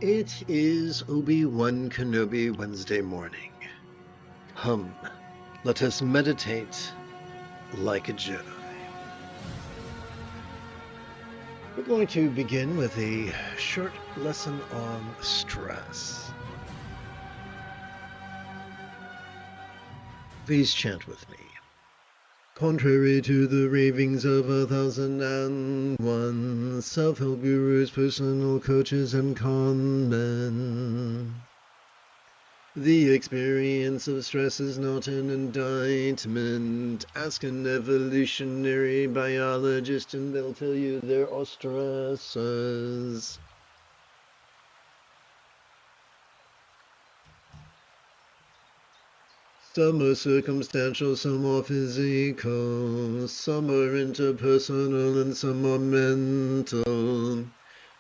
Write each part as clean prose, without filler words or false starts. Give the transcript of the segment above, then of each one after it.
It is Obi-Wan Kenobi Wednesday morning. Let us meditate like a Jedi. We're going to begin with a short lesson on stress. Please chant with me. Contrary to the ravings of 1001 self-help gurus, personal coaches, and con men, the experience of stress is not an indictment. Ask an evolutionary biologist and they'll tell you there are stresses. Some are circumstantial, some are physical, some are interpersonal, and some are mental.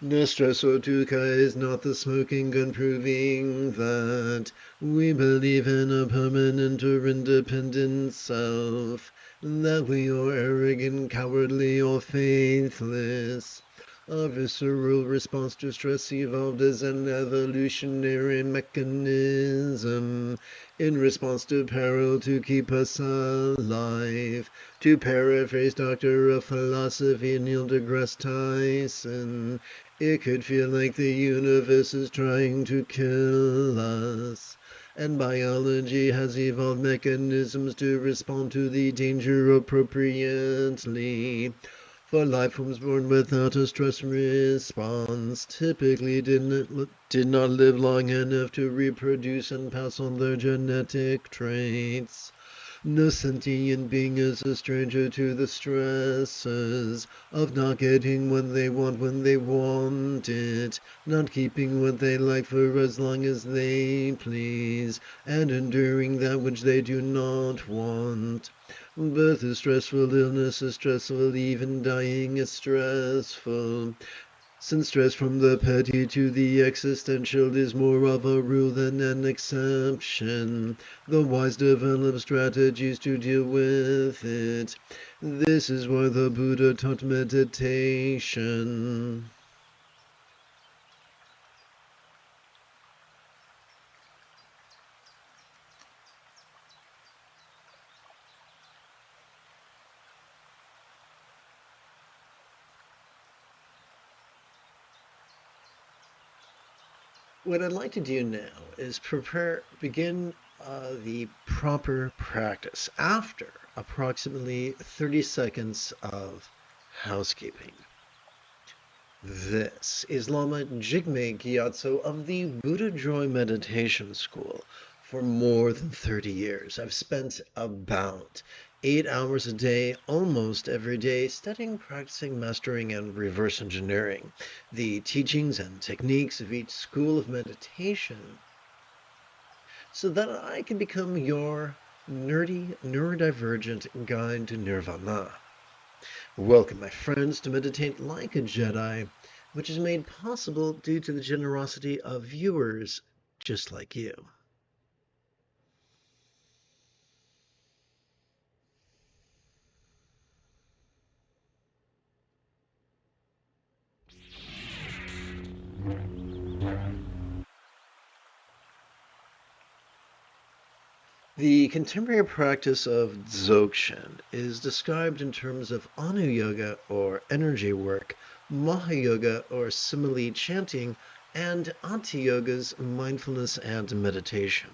No stress or dukkha is not the smoking gun proving that we believe in a permanent or independent self, that we are arrogant, cowardly, or faithless. Our visceral response to stress evolved as an evolutionary mechanism in response to peril to keep us alive. To paraphrase Doctor of Philosophy Neil deGrasse Tyson, it could feel like the universe is trying to kill us. And biology has evolved mechanisms to respond to the danger appropriately. For life forms born without a stress response typically did not live long enough to reproduce and pass on their genetic traits. No sentient being is a stranger to the stresses of not getting what they want when they want it, not keeping what they like for as long as they please, and enduring that which they do not want. Birth is stressful, illness is stressful, even dying is stressful. Since stress from the petty to the existential is more of a rule than an exception, the wise develop strategies to deal with it. This is why the Buddha taught meditation. What I'd like to do now is begin the proper practice after approximately 30 seconds of housekeeping. This is Lama Jigme Gyatso of the Buddha Joy Meditation School. For more than 30 years, I've spent about 8 hours a day, almost every day, studying, practicing, mastering, and reverse engineering the teachings and techniques of each school of meditation so that I can become your nerdy, neurodivergent guide to nirvana. Welcome, my friends, to Meditate Like a Jedi, which is made possible due to the generosity of viewers just like you. The contemporary practice of Dzogchen is described in terms of Anu Yoga or energy work, Maha-yoga or simile chanting, and Ati Yoga's mindfulness and meditation.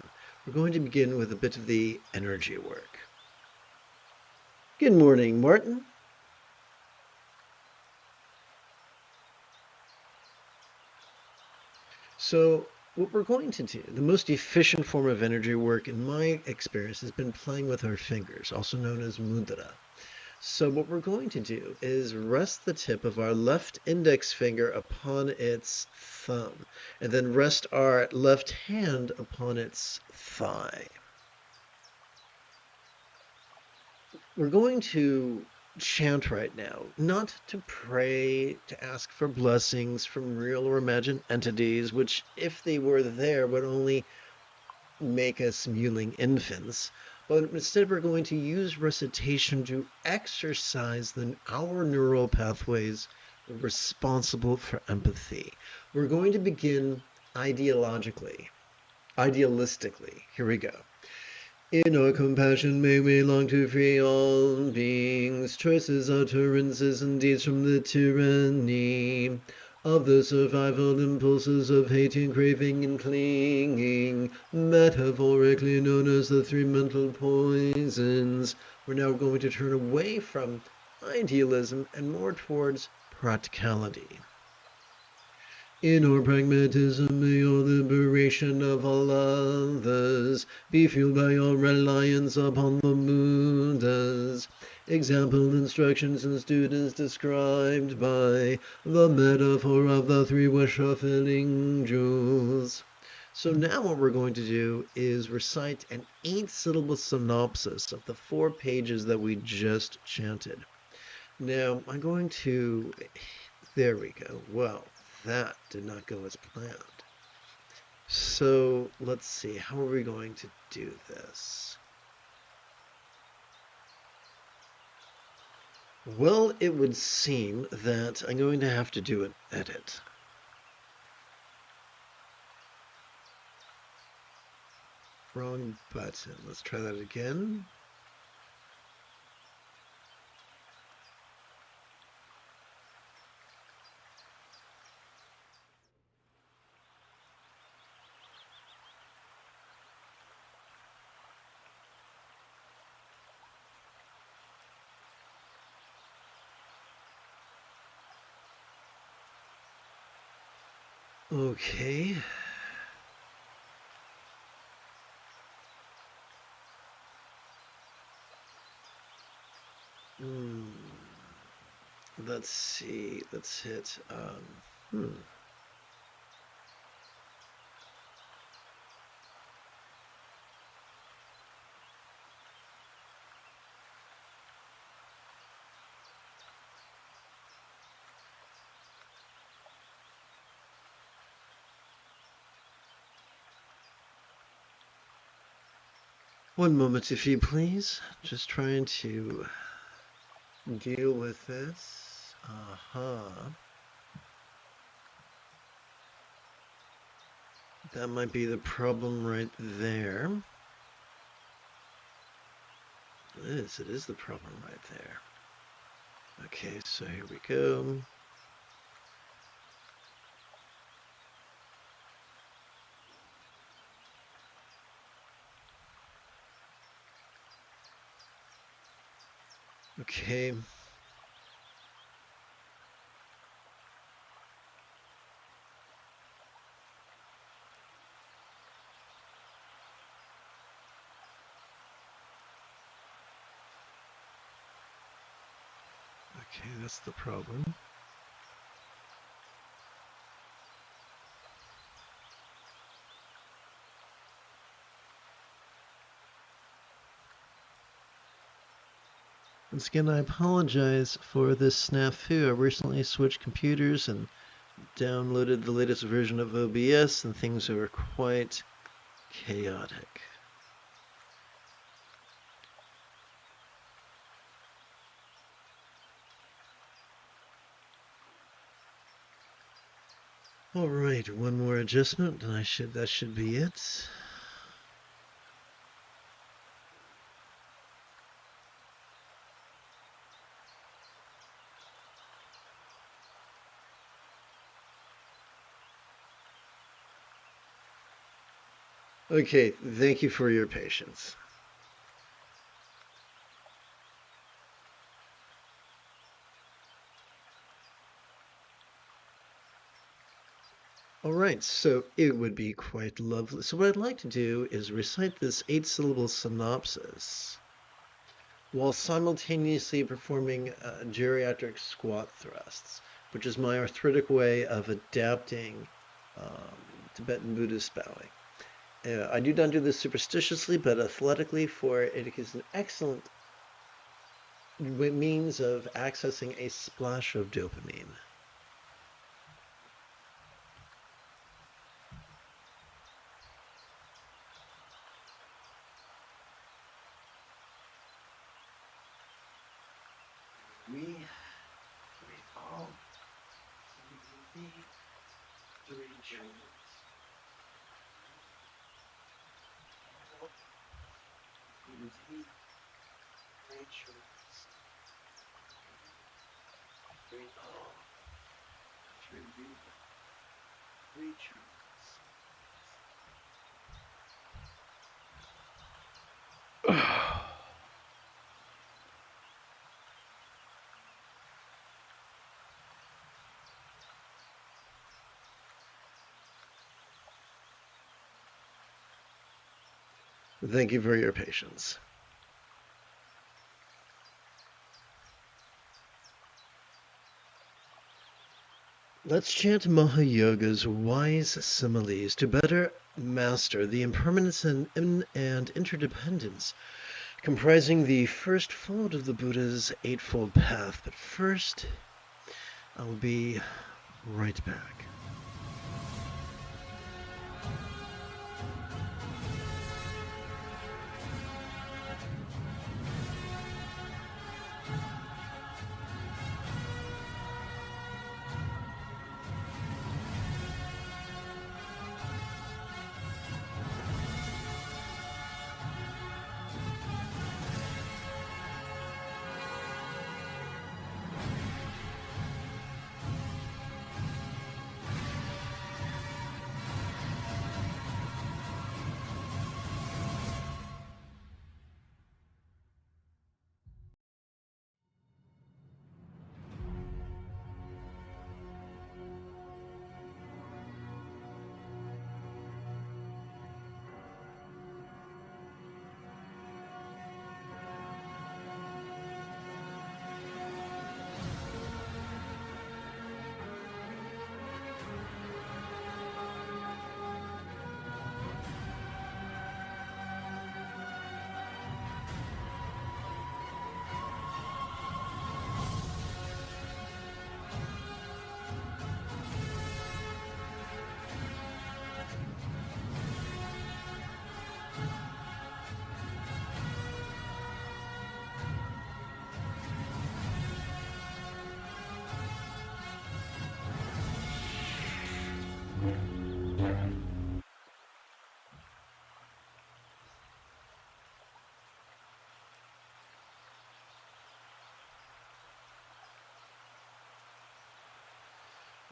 We're going to begin with a bit of the energy work. Good morning, Martin. So what we're going to do, the most efficient form of energy work in my experience has been playing with our fingers, also known as mudra. So what we're going to do is rest the tip of our left index finger upon its thumb, and then rest our left hand upon its thigh. We're going to chant right now, not to pray, to ask for blessings from real or imagined entities, which, if they were there, would only make us mewling infants. But instead, we're going to use recitation to exercise our neural pathways responsible for empathy. We're going to begin idealistically. Here we go. In our compassion may we long to free all beings, choices, utterances, and deeds from the tyranny of the survival impulses of hating, craving, and clinging, metaphorically known as the three mental poisons. We're now going to turn away from idealism and more towards practicality. In our pragmatism, may our liberation of all others be fueled by our reliance upon the Buddhas. Example, instructions, and students described by the metaphor of the three wish-fulfilling jewels. So now what we're going to do is recite an 8-syllable synopsis of the 4 pages that we just chanted. Now, I'm going to... There we go. Well, that did not go as planned. So let's see, how are we going to do this? Well, it would seem that I'm going to have to do an edit. Wrong button. Let's try that again. Okay. Let's see. Let's hit. One moment, if you please. Just trying to deal with this. That might be the problem right there. It is the problem right there. Okay, so here we go. Okay. Okay, that's the problem. Once again, I apologize for this snafu. I recently switched computers and downloaded the latest version of OBS, and things are quite chaotic. All right, one more adjustment, and that should be it. Okay, thank you for your patience. All right, so it would be quite lovely. So what I'd like to do is recite this 8-syllable synopsis while simultaneously performing geriatric squat thrusts, which is my arthritic way of adapting Tibetan Buddhist bowing. I do not do this superstitiously, but athletically, for it is an excellent means of accessing a splash of dopamine. We all three journeys. Thank you for your patience. Let's chant Mahayoga's wise similes to better master the impermanence and interdependence comprising the first fold of the Buddha's Eightfold Path. But first, I'll be right back.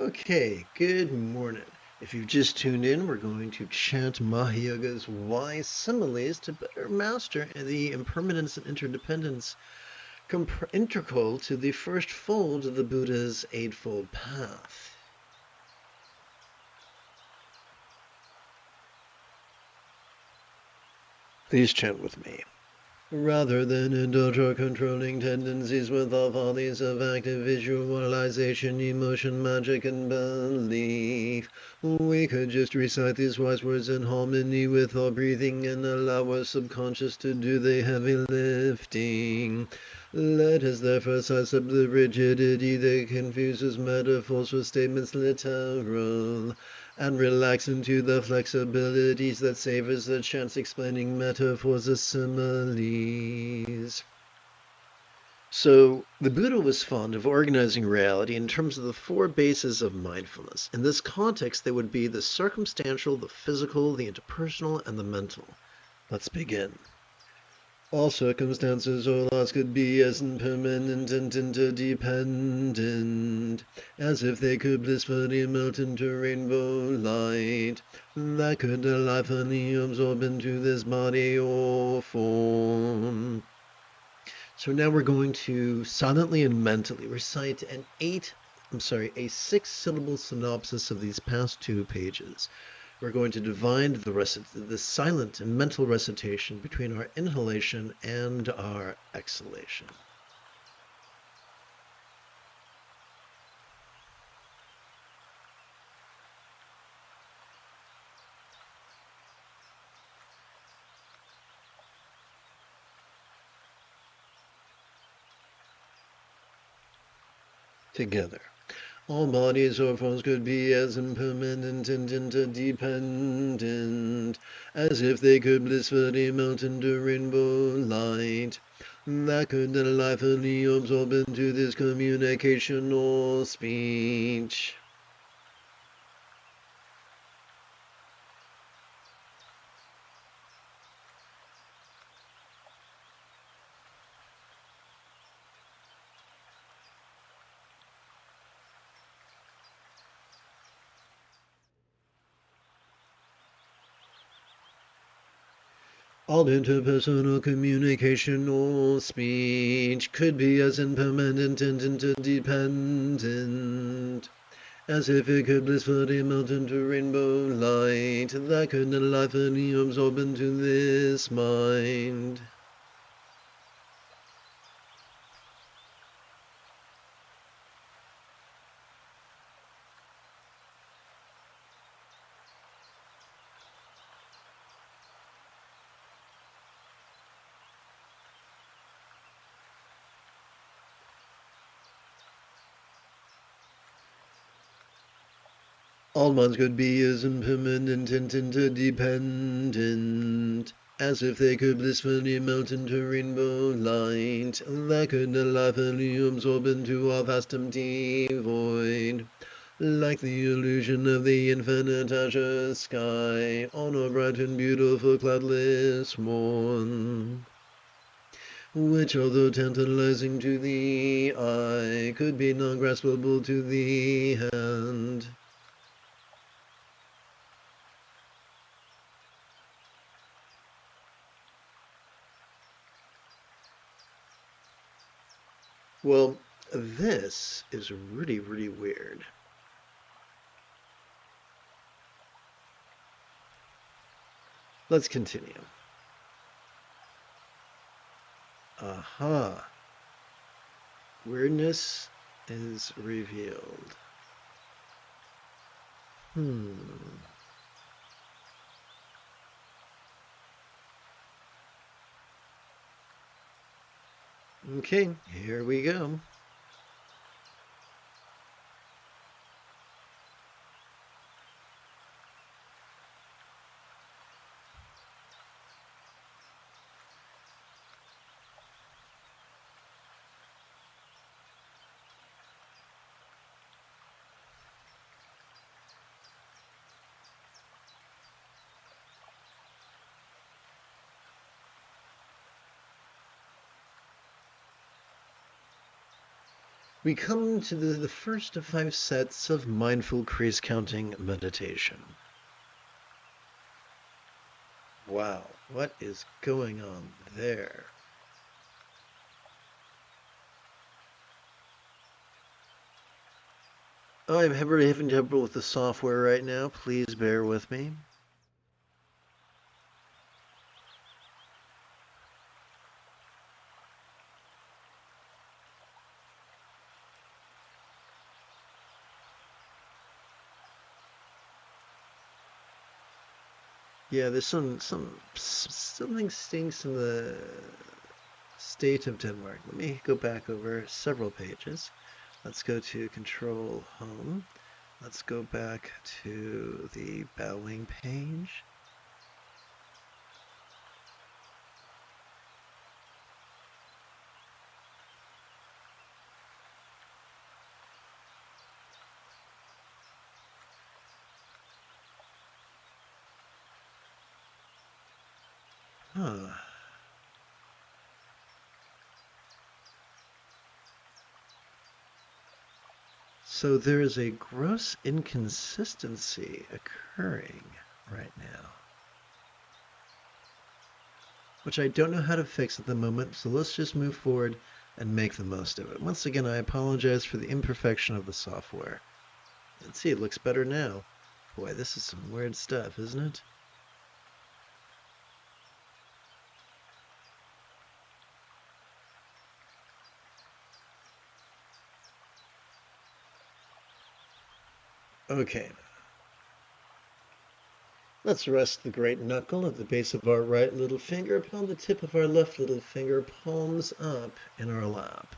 Okay, good morning. If you've just tuned in, we're going to chant Mahayoga's wise similes to better master the impermanence and interdependence integral to the first fold of the Buddha's Eightfold Path. Please chant with me. Rather than indulge our controlling tendencies with all follies of active visualization, emotion, magic, and belief, we could just recite these wise words in harmony with our breathing and allow our subconscious to do the heavy lifting. Let us therefore sidestep the rigidity that confuses metaphors with statements literal, and relax into the flexibilities that savors the chance explaining metaphors as similes. So, the Buddha was fond of organizing reality in terms of the four bases of mindfulness. In this context, they would be the circumstantial, the physical, the interpersonal, and the mental. Let's begin. All circumstances or laws could be as impermanent and interdependent as if they could blissfully melt into rainbow light that could delightfully absorb into this body or form. So now we're going to silently and mentally recite a 6-syllable synopsis of these past 2 pages. We're going to divide the silent and mental recitation between our inhalation and our exhalation. Together. All bodies or forms could be as impermanent and interdependent as if they could blissfully melt into rainbow light that could delightfully absorb into this communication or speech. All interpersonal communication or speech could be as impermanent and interdependent as if it could blissfully melt into rainbow light that could not lightly absorb into this mind. All minds could be as impermanent and interdependent as if they could blissfully melt into rainbow light that could not lightly absorb into our vast empty void, like the illusion of the infinite azure sky on a bright and beautiful cloudless morn, which, although tantalizing to the eye, could be non-graspable to the hand. Well, this is really, really weird. Let's continue. Aha. Weirdness is revealed. Okay, here we go. We come to the first of 5 sets of mindful crease counting meditation. Wow, what is going on there? I'm really having trouble with the software right now. Please bear with me. Yeah, there's something stinks in the state of Denmark. Let me go back over several pages. Let's go to Control Home. Let's go back to the bowing page. So there is a gross inconsistency occurring right now, which I don't know how to fix at the moment, so let's just move forward and make the most of it. Once again, I apologize for the imperfection of the software. Let's see, it looks better now. Boy, this is some weird stuff, isn't it? Okay. Let's rest the great knuckle at the base of our right little finger upon the tip of our left little finger, palms up in our lap.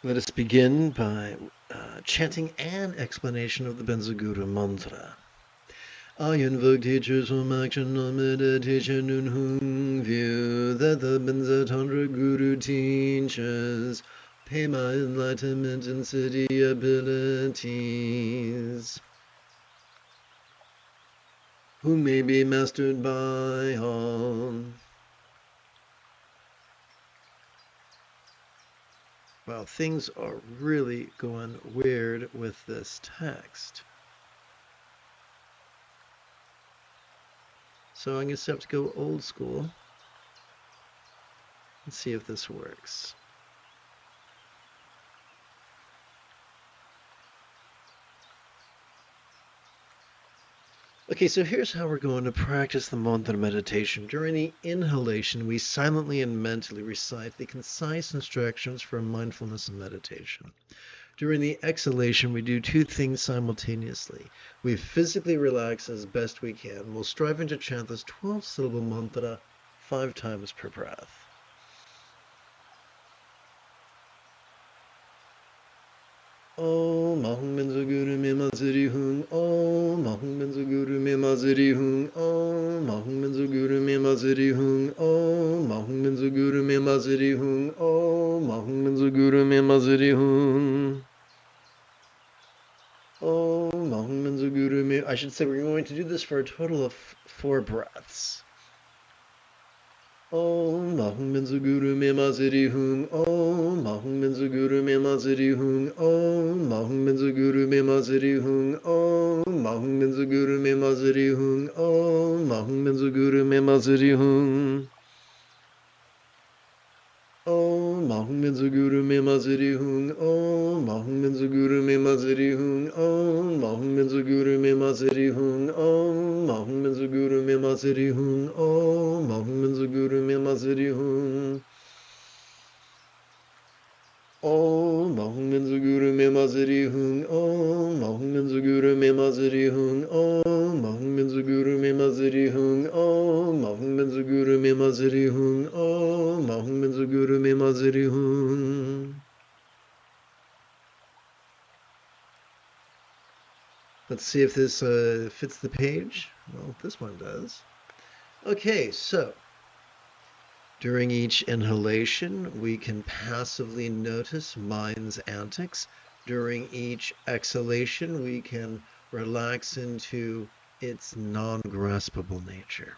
Let us begin by chanting an explanation of the Benzaguru mantra. I invoke teachers from action on meditation in whom view that the Benzatantra Guru teaches pay my enlightenment and siddhi abilities, who may be mastered by all. Well, things are really going weird with this text. So I'm going to have to go old school and see if this works. Okay, so here's how we're going to practice the mantra meditation. During the inhalation, we silently and mentally recite the concise instructions for mindfulness and meditation. During the exhalation, we do two things simultaneously. We physically relax as best we can while striving to chant this 12-syllable mantra 5 times per breath. Om Ahum Benzo Guru Me Maziri Hung Om Ahum Benzo Guru Me Maziri Hung Om Ahum Benzo Guru Me Maziri Hung Om Ahum Benzo Guru Me Maziri Hung Om Ahum Benzo Guru Me Maziri Hung Om Ahum Benzo Guru Me. I should say we're going to do this for a total of 4 breaths. Om Ahum Benzo Guru Me Maziri Hung Om Ahum Benzo Guru Me Maziri Hung Om Ahum Benzo Guru Me Maziri Hung Om Ahum Benzo Guru Me Maziri Hung Om Ahum Benzo Guru Me Maziri Hung Om Ahum Benzo Guru Me Maziri Hung Om Ahum Benzo Guru Me Maziri Hung Om Ahum Benzo Guru Me Maziri Hung Om Ahum Benzo Guru Me Maziri Hung Om Ahum Benzo Guru Me Maziri Hung Om Ahum Benzo Guru Me Maziri Hung Om Ahum Benzo Guru Me Maziri Hung Om Ahum Benzo Guru Me Maziri Hung Om Ahum Benzo Guru Me Maziri Hung Om Ahum Benzo Guru Me Maziri Hung. Let's see if this fits the page. Well, this one does. Okay, so during each inhalation, we can passively notice mind's antics. During each exhalation, we can relax into its non-graspable nature.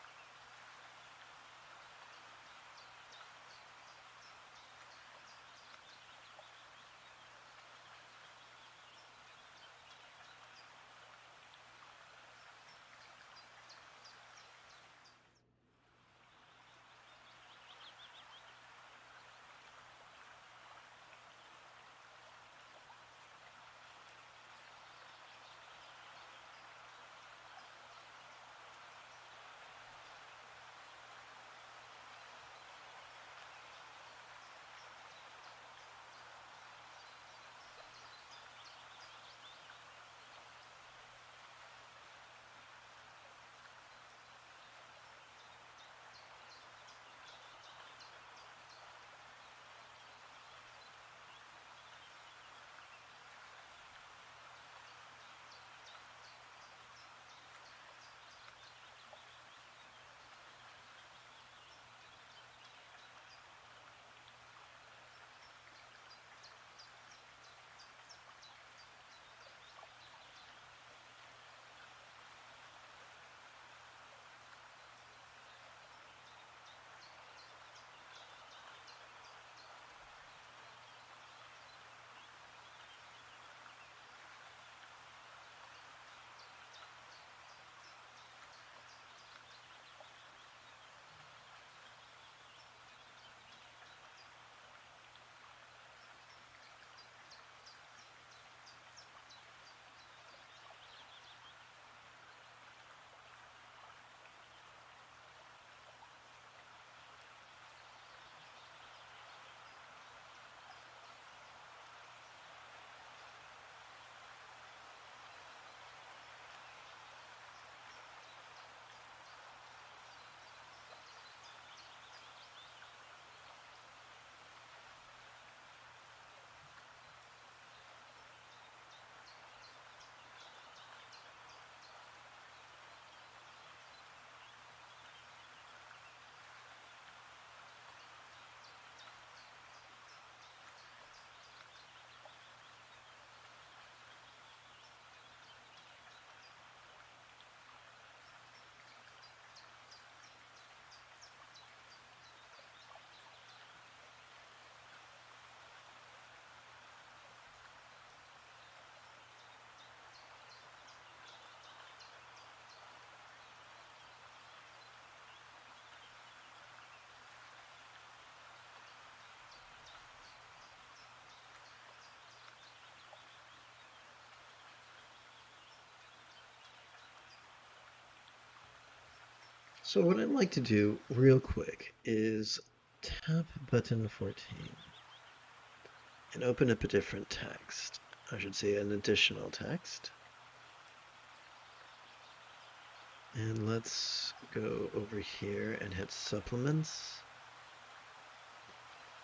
So what I'd like to do real quick is tap button 14 and open up a different text. I should say an additional text. And let's go over here and hit supplements.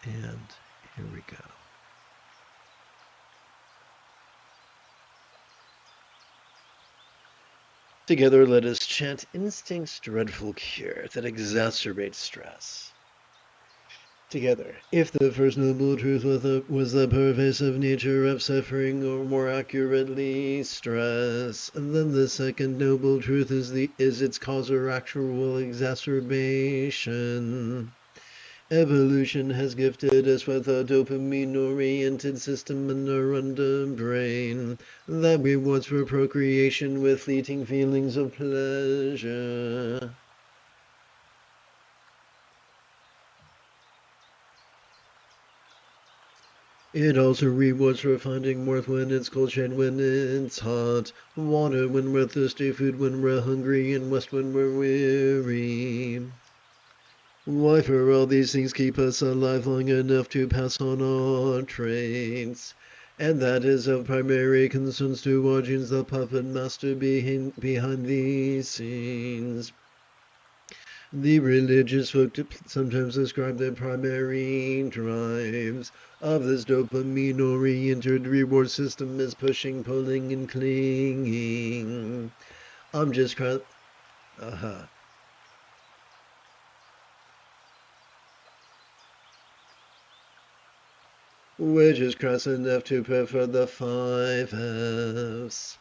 And here we go. Together let us chant instinct's dreadful cure that exacerbates stress. Together, if the first noble truth was the pervasive nature of suffering, or more accurately, stress, then the second noble truth is its cause or actual exacerbation. Evolution has gifted us with a dopamine-oriented system in our underbrain that rewards for procreation with fleeting feelings of pleasure. It also rewards for finding worth when it's cold, shade when it's hot, water when we're thirsty, food when we're hungry, and rest when we're weary. Why, for all these things keep us alive long enough to pass on our traits. And that is of primary concerns to our genes, the puppet master behind these scenes. The religious folk sometimes describe the primary drives of this dopamine-oriented reward system as pushing, pulling, and clinging. I'm just We're just crass enough to prefer the 5Fs.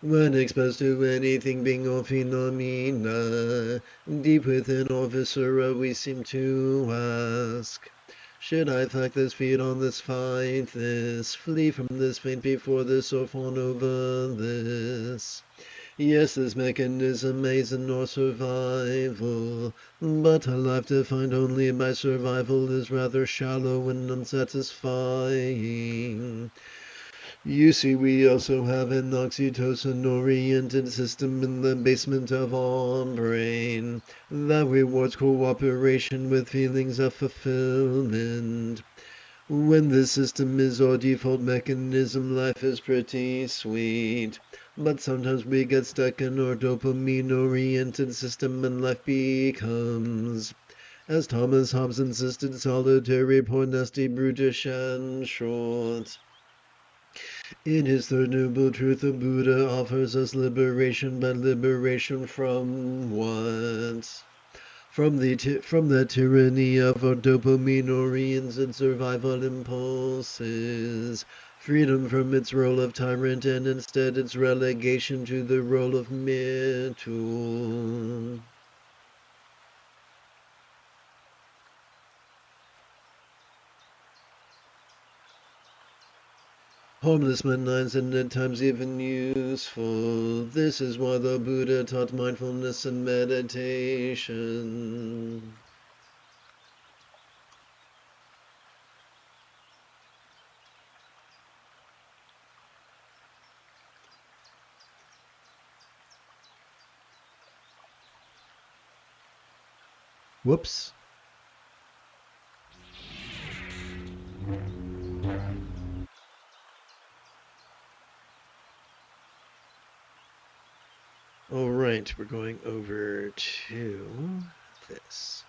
When exposed to anything, being or phenomena, deep within our viscera we seem to ask, should I flack this, feed on this, fight this, flee from this, faint before this, or fawn over this? Yes, this mechanism aids in our survival, but a life defined only by survival is rather shallow and unsatisfying. You see, we also have an oxytocin-oriented system in the basement of our brain that rewards cooperation with feelings of fulfillment. When this system is our default mechanism, life is pretty sweet. But sometimes we get stuck in our dopamine-oriented system and life becomes, as Thomas Hobbes insisted, solitary, poor, nasty, brutish, and short. In his third noble truth, the Buddha offers us liberation, but liberation from what? From the tyranny of our dopamine-oriented survival impulses. Freedom from its role of tyrant and instead its relegation to the role of mere tool. Harmless, but nice, and at times even useful. This is why the Buddha taught mindfulness and meditation. Whoops. All right, we're going over to this.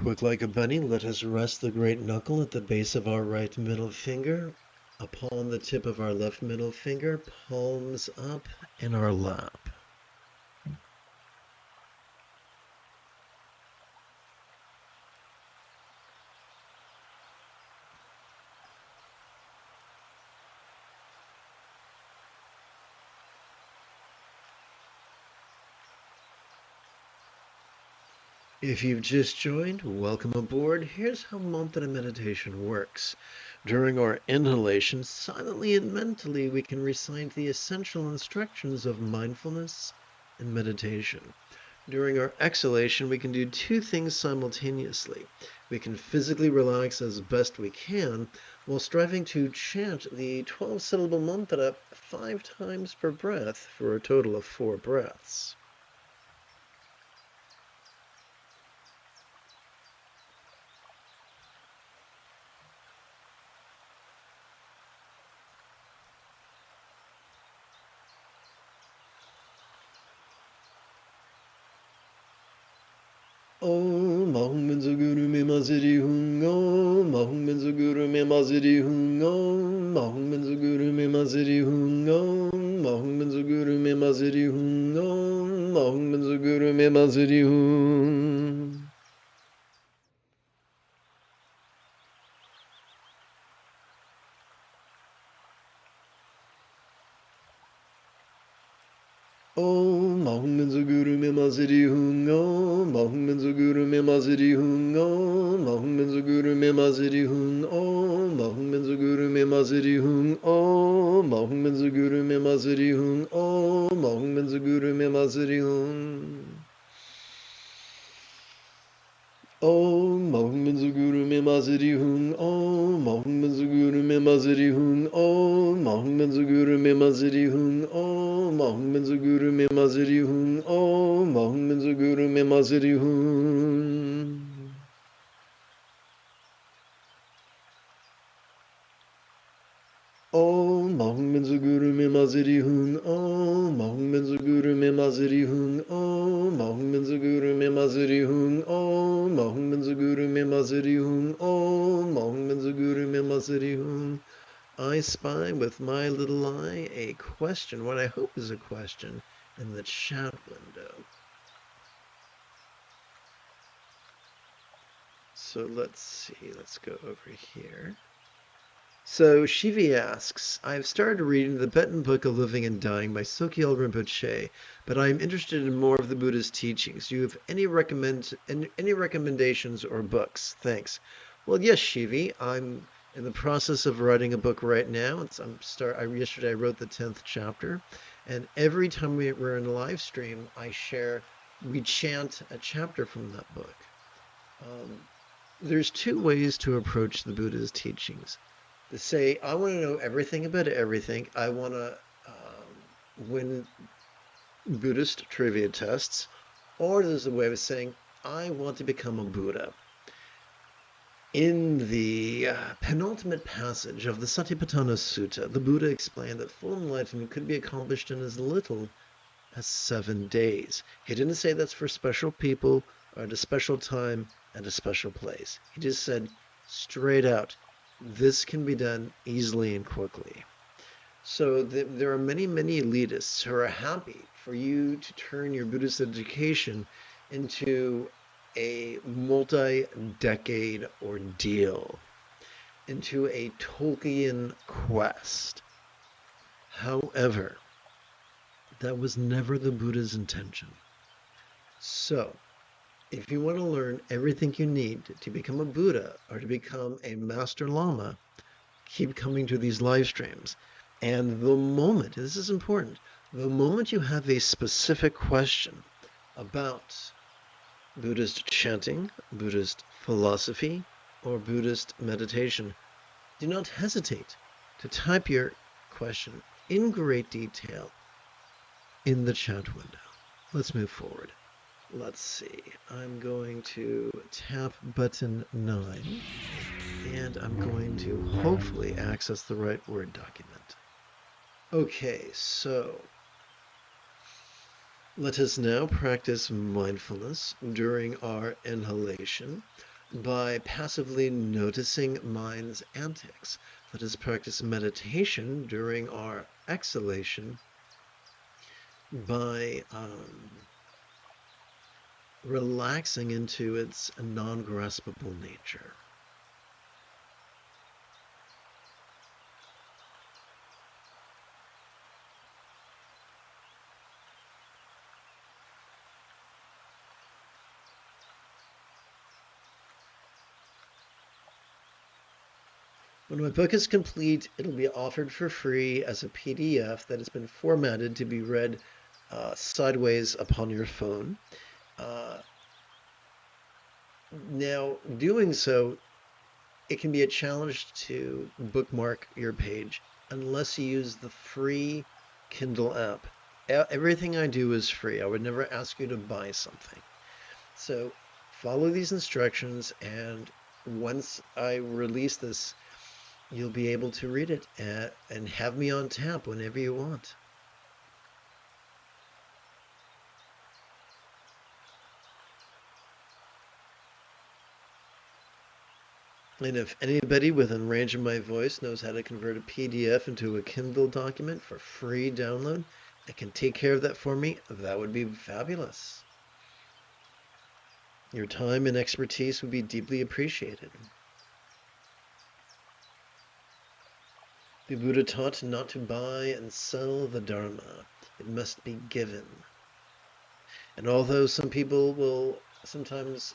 Quick like a bunny, let us rest the great knuckle at the base of our right middle finger, upon the tip of our left middle finger, palms up in our lap. If you've just joined, welcome aboard. Here's how mantra meditation works. During our inhalation, silently and mentally, we can recite the essential instructions of mindfulness and meditation. During our exhalation, we can do two things simultaneously. We can physically relax as best we can, while striving to chant the 12-syllable mantra 5 times per breath for a total of 4 breaths. Om Ahum Benzo Guru Me Maziri Hung Om Ahum Benzo Guru Me Maziri Hung Om Ahum Benzo Guru Me Maziri Hung Om Ahum Benzo Guru Me Maziri Hung Om Ahum Benzo Guru Me Maziri Hung. Om Ahum Benzo Guru Me Maziri Hung Om Ahum Benzo Guru Me Maziri Hung Om Ahum Benzo Guru Me Maziri Hung Om Ahum Benzo Guru Me Maziri Hung Om Ahum Benzo Guru Me Maziri Hung Om Ahum Benzo Guru Me Maziri Hung. Om Ahum Benzo Guru Me Maziri Hung Om Ahum Benzo Guru Me Maziri Hung Om Ahum Benzo Guru Me Maziri Hung Om Ahum Benzo Guru Me Maziri Hung Om Ahum Benzo Guru Me Maziri Hung. Om Ahum Benzo Guru Me Maziri Hung Om Ahum Benzo Guru Me Maziri Hung Om Ahum Benzo Guru Me Maziri Hung Om Ahum Benzo Guru Me Maziri Hung Om Ahum Benzo Guru Me Maziri Hung. I spy with my little eye a question, what I hope is a question, in the chat window. So let's see, let's go over here. So Shivi asks, I've started reading the Tibetan Book of Living and Dying by Sogyal Rinpoche, but I'm interested in more of the Buddha's teachings. Do you have any recommendations or books? Thanks. Well, yes, Shivi, I'm in the process of writing a book right now. Yesterday I wrote the 10th chapter, and every time we're in a live stream, we chant a chapter from that book. There's 2 ways to approach the Buddha's teachings. To say, I want to know everything about everything. I want to win Buddhist trivia tests. Or there's a way of saying, I want to become a Buddha. In the penultimate passage of the Satipatthana Sutta, the Buddha explained that full enlightenment could be accomplished in as little as 7 days. He didn't say that's for special people or at a special time and a special place. He just said straight out, this can be done easily and quickly. So there are many, many elitists who are happy for you to turn your Buddhist education into a multi-decade ordeal, into a Tolkien quest. However, that was never the Buddha's intention. So, if you want to learn everything you need to become a Buddha or to become a Master Lama, keep coming to these live streams. And the moment, this is important, the moment you have a specific question about Buddhist chanting, Buddhist philosophy, or Buddhist meditation, do not hesitate to type your question in great detail in the chat window. Let's move forward. Let's see, I'm going to tap button 9, and I'm going to hopefully access the right Word document. Okay, so let us now practice mindfulness during our inhalation by passively noticing mind's antics. Let us practice meditation during our exhalation by relaxing into its non-graspable nature. When my book is complete, it'll be offered for free as a PDF that has been formatted to be read sideways upon your phone. Now, doing so, it can be a challenge to bookmark your page unless you use the free Kindle app. Everything I do is free. I would never ask you to buy something. So follow these instructions, and once I release this, you'll be able to read it and have me on tap whenever you want. And if anybody within range of my voice knows how to convert a PDF into a Kindle document for free download and can take care of that for me, that would be fabulous. Your time and expertise would be deeply appreciated. The Buddha taught not to buy and sell the Dharma. It must be given. And although some people will sometimes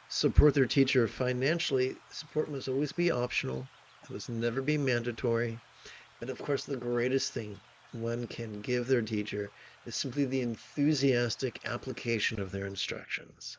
support their teacher financially, support must always be optional. It must never be mandatory. But of course, the greatest thing one can give their teacher is simply the enthusiastic application of their instructions.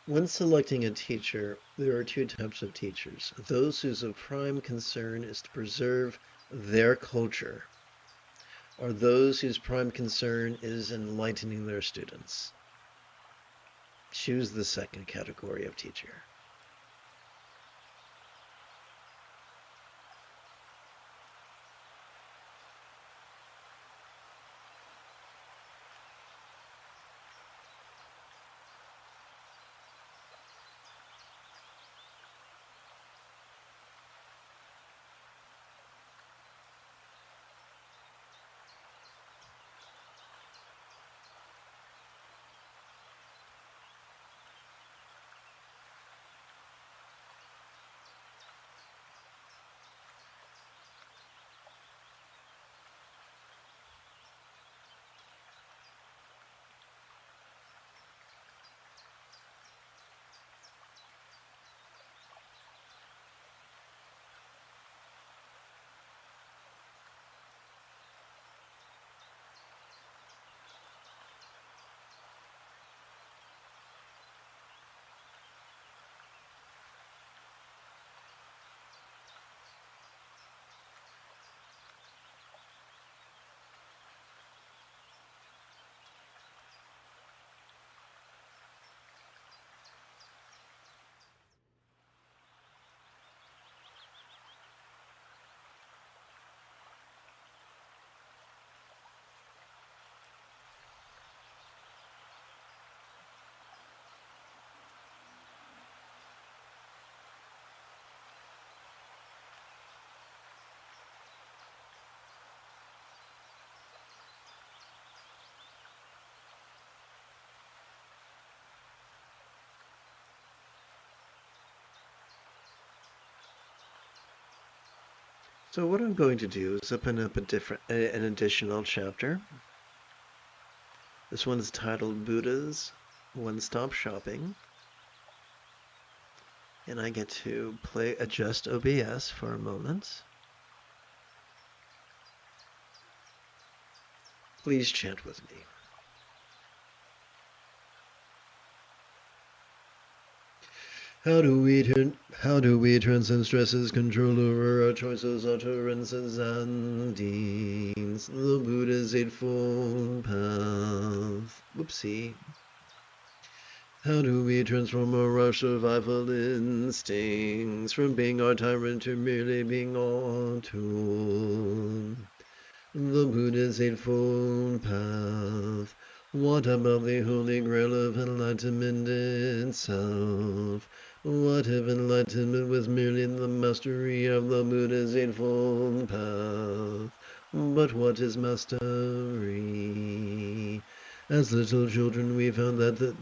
When selecting a teacher, there are two types of teachers. Those whose prime concern is to preserve their culture, or those whose prime concern is enlightening their students. Choose the second category of teacher. So what I'm going to do is open up an additional chapter. This one's titled Buddha's One-Stop Shopping. And I get to adjust OBS for a moment. Please chant with me. How do we transcend stresses, control over our choices, utterances, and deeds? The Buddha's Eightfold Path. Whoopsie. How do we transform our survival instincts from being our tyrant to merely being our tool? The Buddha's Eightfold Path. What about the Holy Grail of enlightenment itself? What if enlightenment was merely the mastery of the Buddha's Eightfold Path? But what is mastery? As little children we found that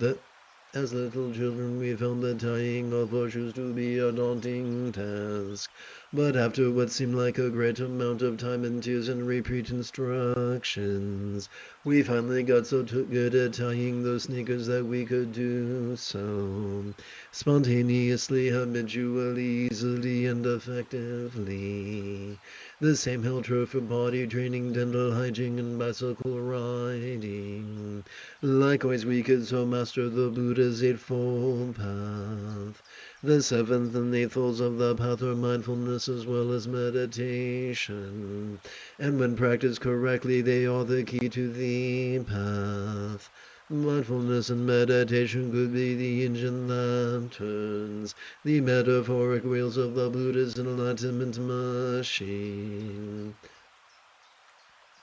tying of horseshoes to be a daunting task. But after what seemed like a great amount of time and tears and repeat instructions, we finally got so good at tying those sneakers that we could do so spontaneously, habitually, easily, and effectively. The same held true for body training, dental hygiene, and bicycle riding. Likewise, we could so master the Buddha's Eightfold Path. The seventh and eighth folds of the path are mindfulness as well as meditation. And when practiced correctly, they are the key to the path. Mindfulness and meditation could be the engine that turns the metaphoric wheels of the Buddha's enlightenment machine.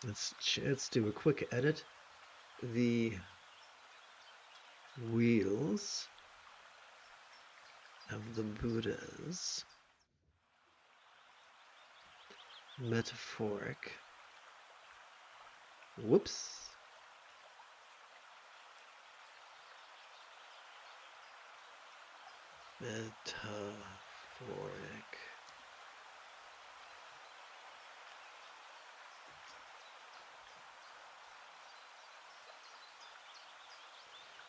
Let's do a quick edit. The wheels of the Buddha's metaphoric metaphoric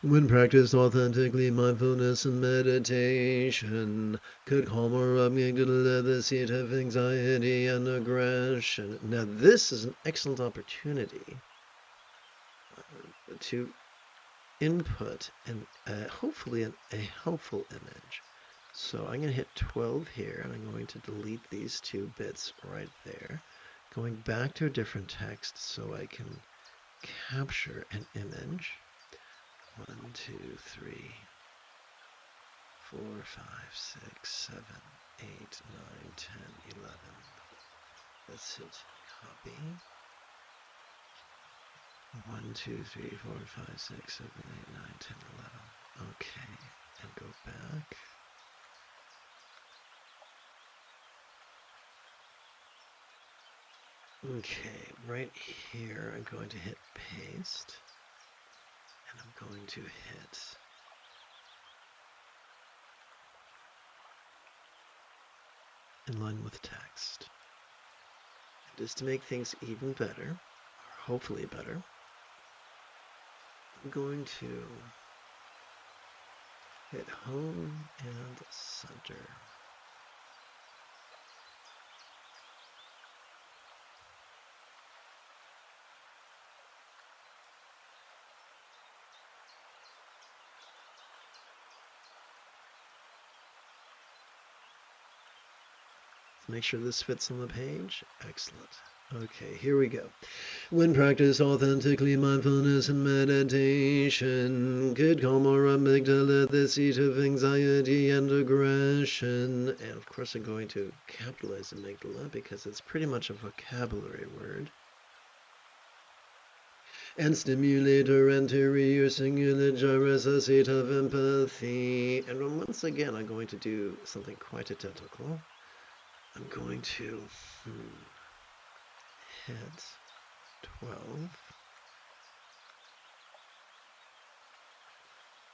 when practiced authentically, mindfulness and meditation could calm our amygdala, the seat of anxiety and aggression. Now this is an excellent opportunity to input and hopefully a helpful image. So I'm going to hit 12 here, and I'm going to delete these 2 bits right there. Going back to a different text so I can capture an image. 1, 2, 3, 4, 5, 6, 7, 8, 9, 10, 11. Let's hit copy. 1, 2, 3, 4, 5, 6, 7, 8, 9, 10, 11. Okay, and go back. Okay, right here I'm going to hit paste, and I'm going to hit inline with text. Just to make things even better, or hopefully better, I'm going to hit home and center. Make sure this fits on the page. Excellent. Okay, here we go. When practiced authentically, mindfulness and meditation could calm our amygdala, the seat of anxiety and aggression. And of course, I'm going to capitalize amygdala because it's pretty much a vocabulary word. And stimulate our anterior cingulate gyrus, a seat of empathy. And once again, I'm going to do something quite identical. I'm going to hit 12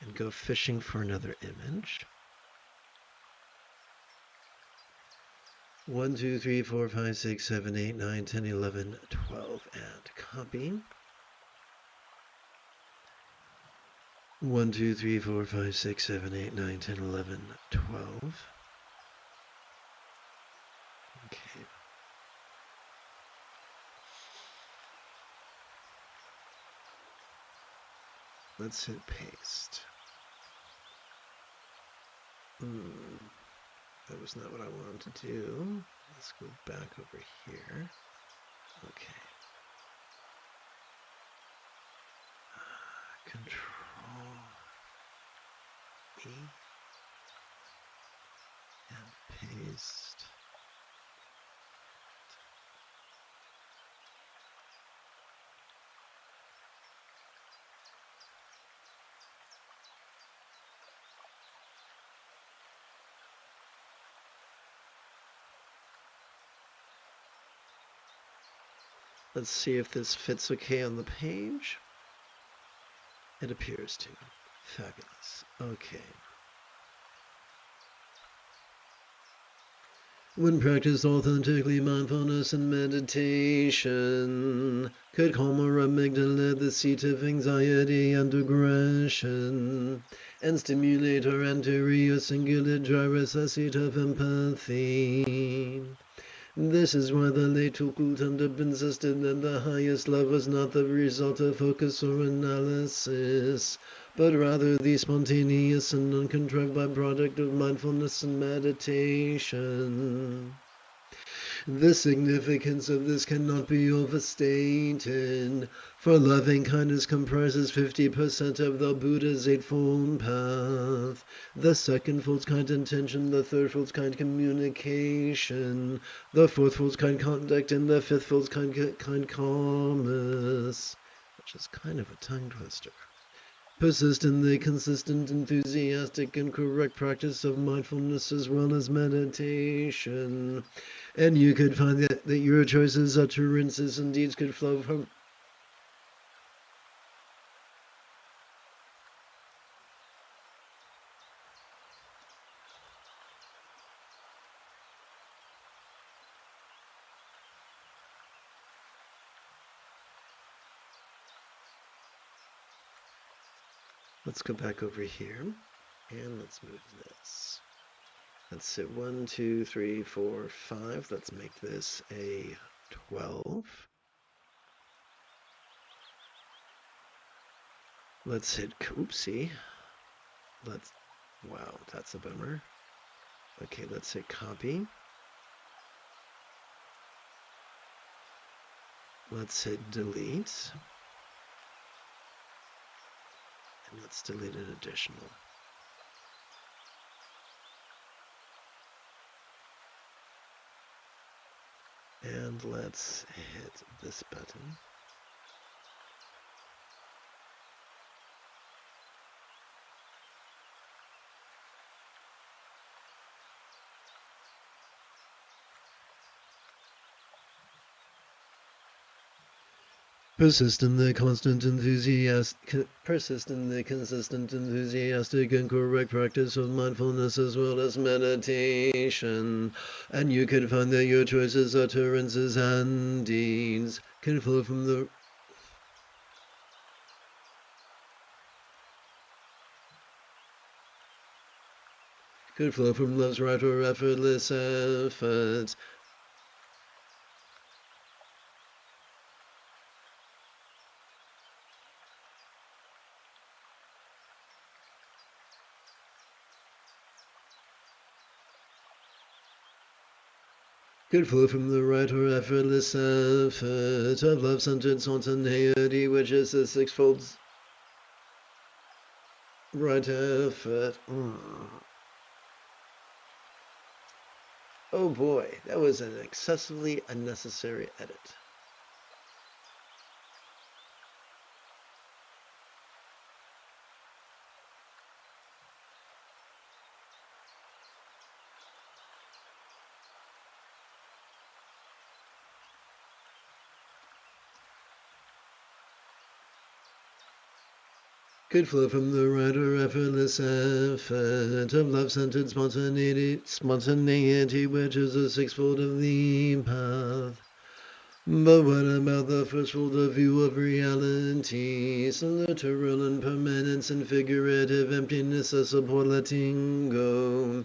and go fishing for another image. 1, 2, 3, 4, 5, 6, 7, 8, 9, 10, 11, 12, and copy. 1, 2, 3, 4, 5, 6, 7, 8, 9, 10, 11, 12. Okay. Let's hit paste. That was not what I wanted to do. Let's go back over here. Okay. Control E and paste. Let's see if this fits okay on the page. It appears to. Fabulous. Okay. When practiced authentically, mindfulness and meditation could calm our amygdala, the seat of anxiety and aggression, and stimulate our anterior cingulate gyrus, the seat of empathy. This is why the late Tulku insisted that the highest love was not the result of focus or analysis, but rather the spontaneous and uncontrived byproduct of mindfulness and meditation. The significance of this cannot be overstated, for loving kindness comprises 50% of the Buddha's Eightfold Path. The second fold's kind intention, the third fold's kind communication, the fourth fold's kind conduct, and the fifth fold's kind calmness, which is kind of a tongue twister. Persistently consistent, enthusiastic, and correct practice of mindfulness as well as meditation. And you could find that your choices, utterances, and deeds could flow from Let's go back over here, and let's move this. Let's sit 1, 2, 3, 4, 5. Let's make this a 12. Let's hit, oopsie. Wow, that's a bummer. Okay, let's hit copy. Let's hit delete. And let's delete an additional. And let's hit this button. Persistently consistent, enthusiastic, and correct practice of mindfulness as well as meditation. And you can find that your choices, utterances, and deeds can flow from the love's right or effortless effort. Could flow from the right or effortless effort of love-centered spontaneity, which is the sixfold right effort. Oh boy, that was an excessively unnecessary edit. Could flow from the right or effortless effort of love-centered spontaneity, which is the sixfold of the path. But what about the first fold of view of reality, so literal impermanence and figurative emptiness as support letting go?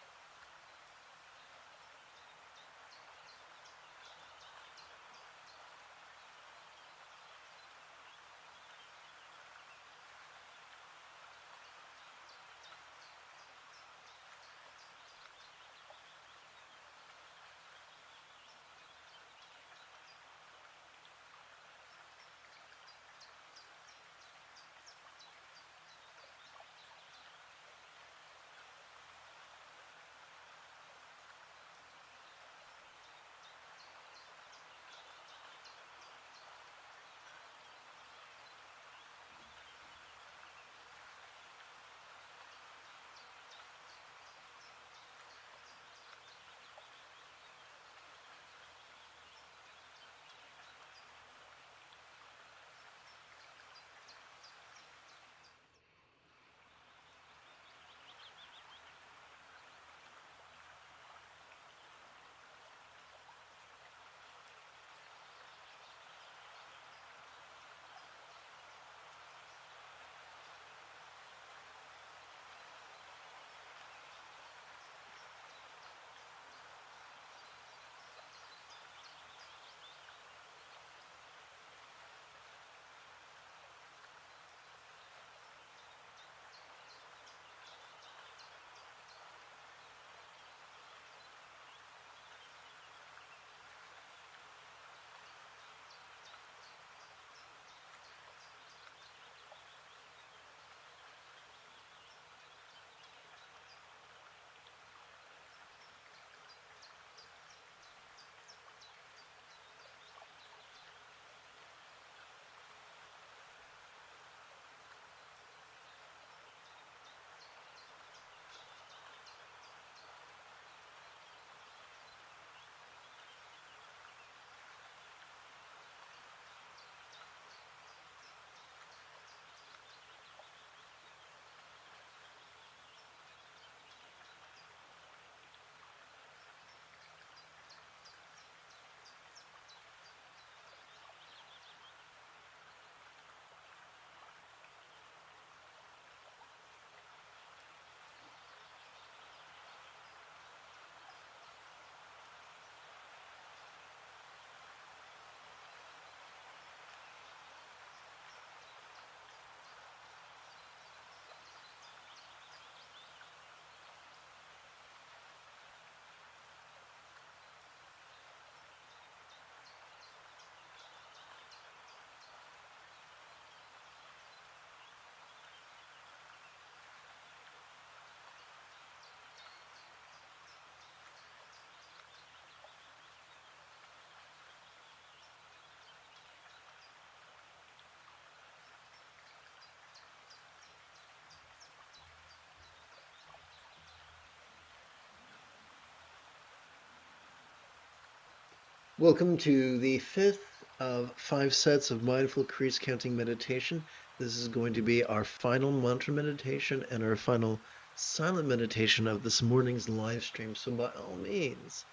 Welcome to the fifth of 5 sets of mindful crease counting meditation. This is going to be our final mantra meditation and our final silent meditation of this morning's live stream. So by all means,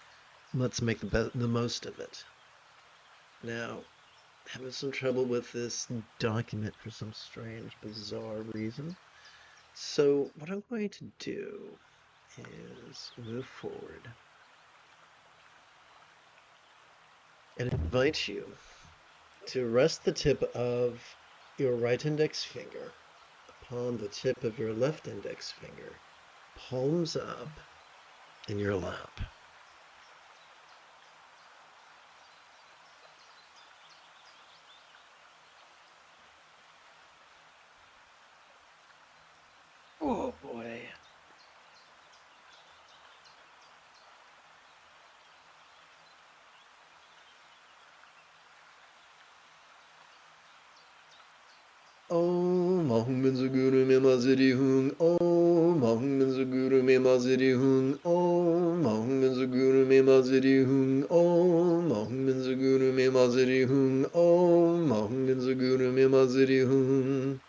let's make the most of it. Now, having some trouble with this document for some strange, bizarre reason. So what I'm going to do is move forward and invite you to rest the tip of your right index finger upon the tip of your left index finger, palms up in your lap. Oh boy. Om Ahum Benzaguru Me Maziri Hung. Om Ahum Benzaguru Me Maziri Hung. Om Ahum Benzaguru Me Maziri Hung. Om Ahum Benzaguru Me Maziri Hung. Om Ahum Benzaguru Me Maziri Hung.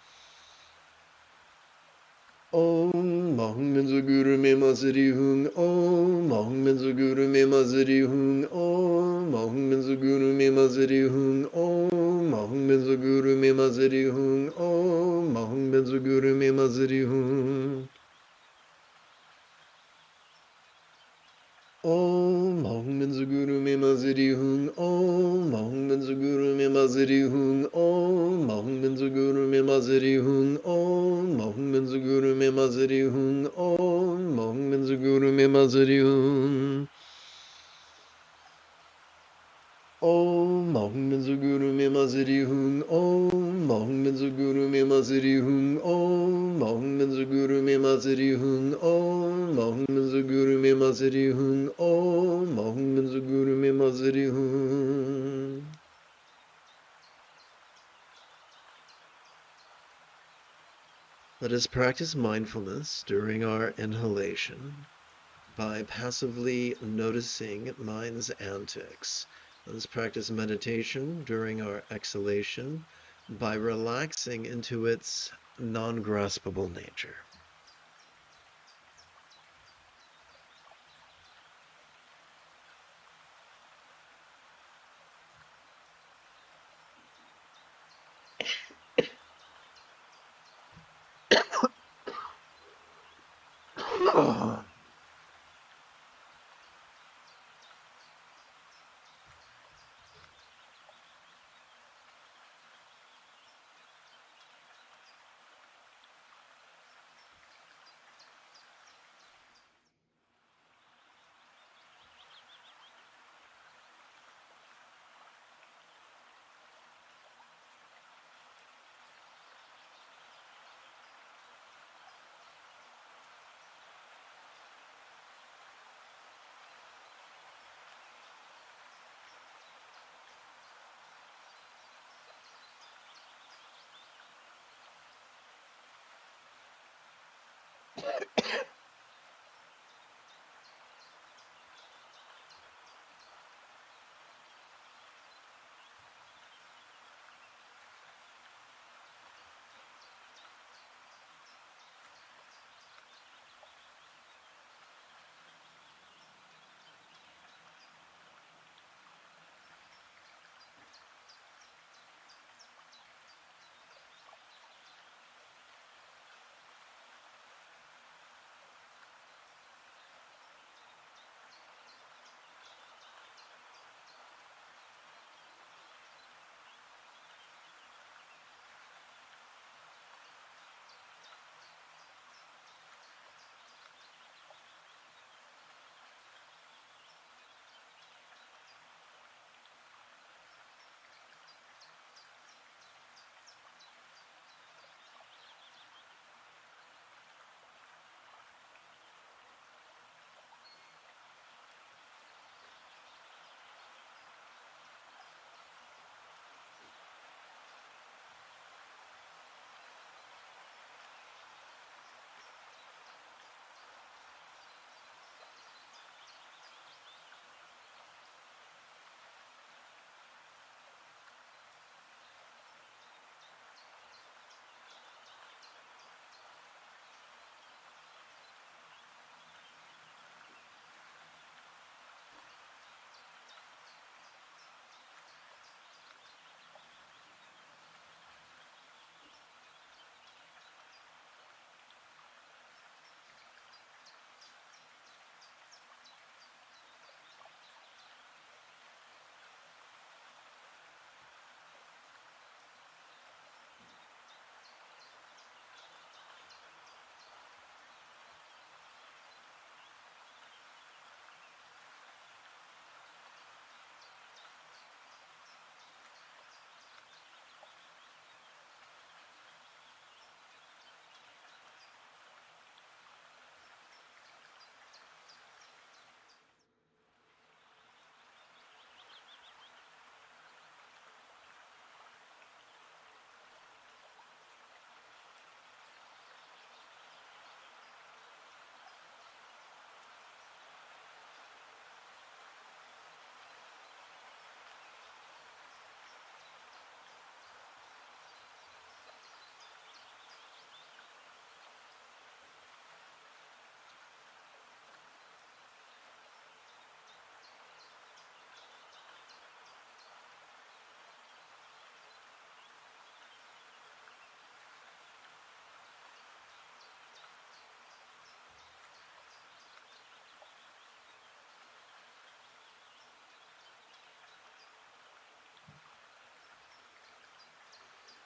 Om Mahum Benzaguru Me Maziri Hung. Om Mahum Benzaguru Me Maziri Hung. Om Mahum Benzaguru Me Maziri Hung. Om Mahum Benzaguru Me Maziri Hung. Om Mahum Benzaguru Me Maziri Hung. Om Mahum Benzaguru Me Maziri Hung. Om Mahum Benzaguru Me Maziri Hung. Om Mahum Benzaguru Me Maziri Hung. Om Mahum Benzaguru Me Maziri Hung. Om Mahum Benzaguru Me Maziri Hung. Om Mahum Benzaguru Me Maziri Hung. Om Mahum Benzaguru Me Maziri Hung. Om Mahum Benzaguru Me Maziri Hung. Om Mahum Benzaguru Me Maziri Hung. Om Mahum Benzaguru Me Maziri Hung. Let us practice mindfulness during our inhalation by passively noticing mind's antics. Let us practice meditation during our exhalation by relaxing into its non-graspable nature.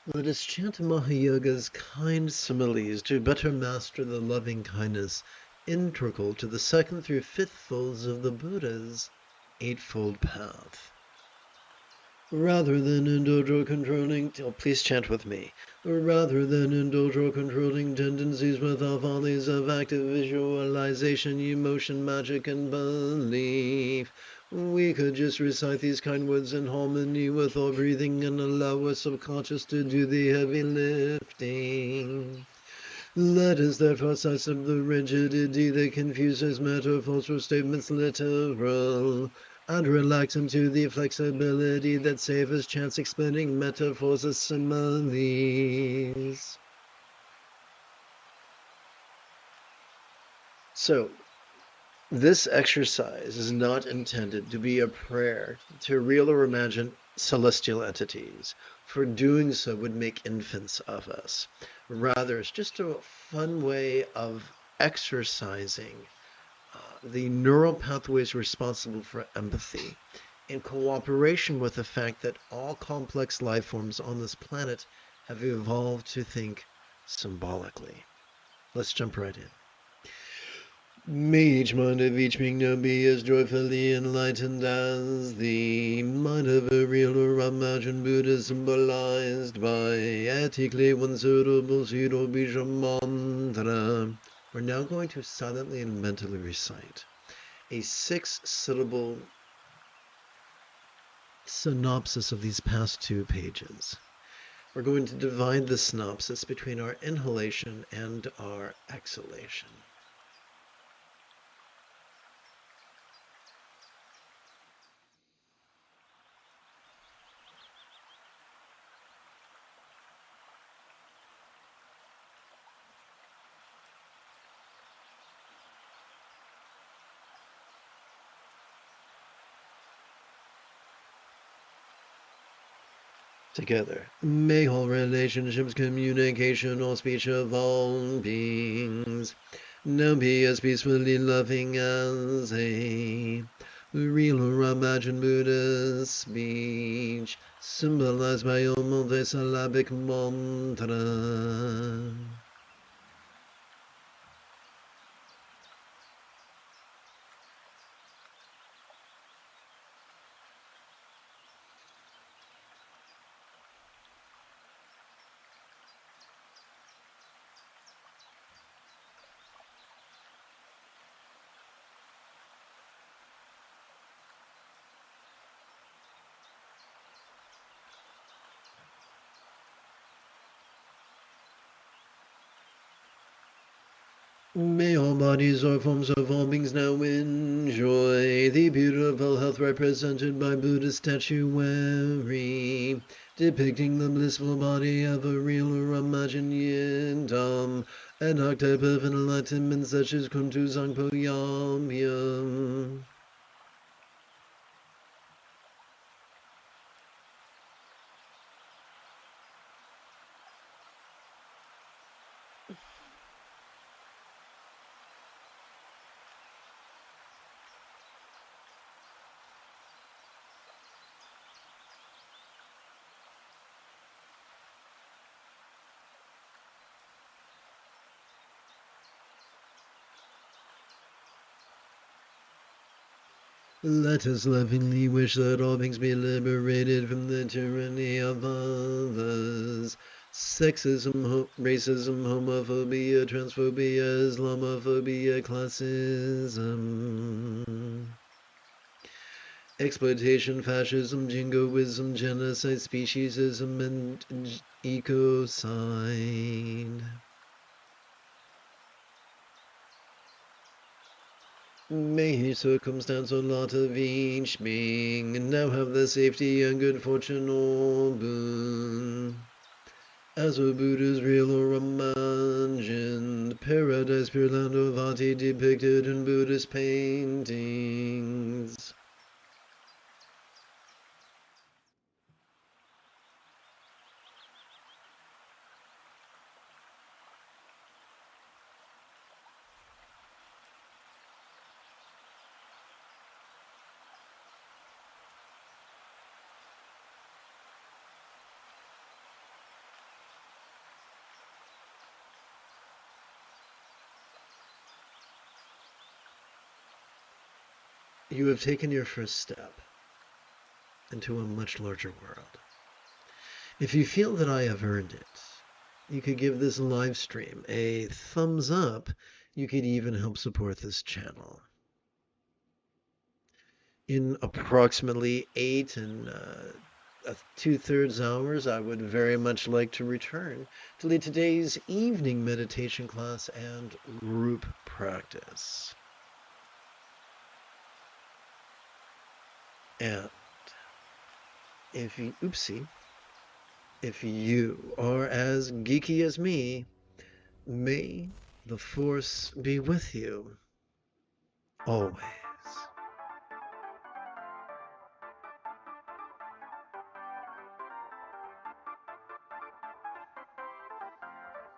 Let us chant Mahayoga's kind similes to better master the loving kindness integral to the second through fifth folds of the Buddha's Eightfold Path. Rather than indulge or controlling, please chant with me. Rather than indulge or controlling tendencies with our follies of active visualization, emotion, magic, and belief, we could just recite these kind words in harmony with our breathing and allow our subconscious to do the heavy lifting. Let us therefore sidestep the rigidity that confuses metaphors or statements literal, and relax into the flexibility that savors chance explaining metaphors as similes. So, this exercise is not intended to be a prayer to real or imagined celestial entities, for doing so would make infants of us. Rather, it's just a fun way of exercising the neural pathways responsible for empathy in cooperation with the fact that all complex life forms on this planet have evolved to think symbolically. Let's jump right in. May each mind of each being known be as joyfully enlightened as the mind of a real or imagined Buddha symbolized by ethically one suitable pseudo bija mantra. We're now going to silently and mentally recite a 6-syllable synopsis of these past 2 pages. We're going to divide the synopsis between our inhalation and our exhalation. Together. May all relationships, communication, or speech of all beings now be as peacefully loving as a real or imagined Buddha speech, symbolized by a multisyllabic mantra. May all bodies or forms of all beings now enjoy the beautiful health represented by Buddha's statuary, depicting the blissful body of a real or imagined yidam, an archetype of enlightenment such as Kuntu Zangpo Yamyam. Let us lovingly wish that all beings be liberated from the tyranny of others. Sexism, racism, homophobia, transphobia, Islamophobia, classism, exploitation, fascism, jingoism, genocide, speciesism, and ecocide. May each circumstance or lot of each being now have the safety and good fortune or boon. As a Buddha's real or imagined paradise, pure land of Ati depicted in Buddhist paintings. You have taken your first step into a much larger world. If you feel that I have earned it, you could give this live stream a thumbs up. You could even help support this channel. In approximately 8 and 2/3 hours, I would very much like to return to lead today's evening meditation class and group practice. And if you are as geeky as me, may the Force be with you always.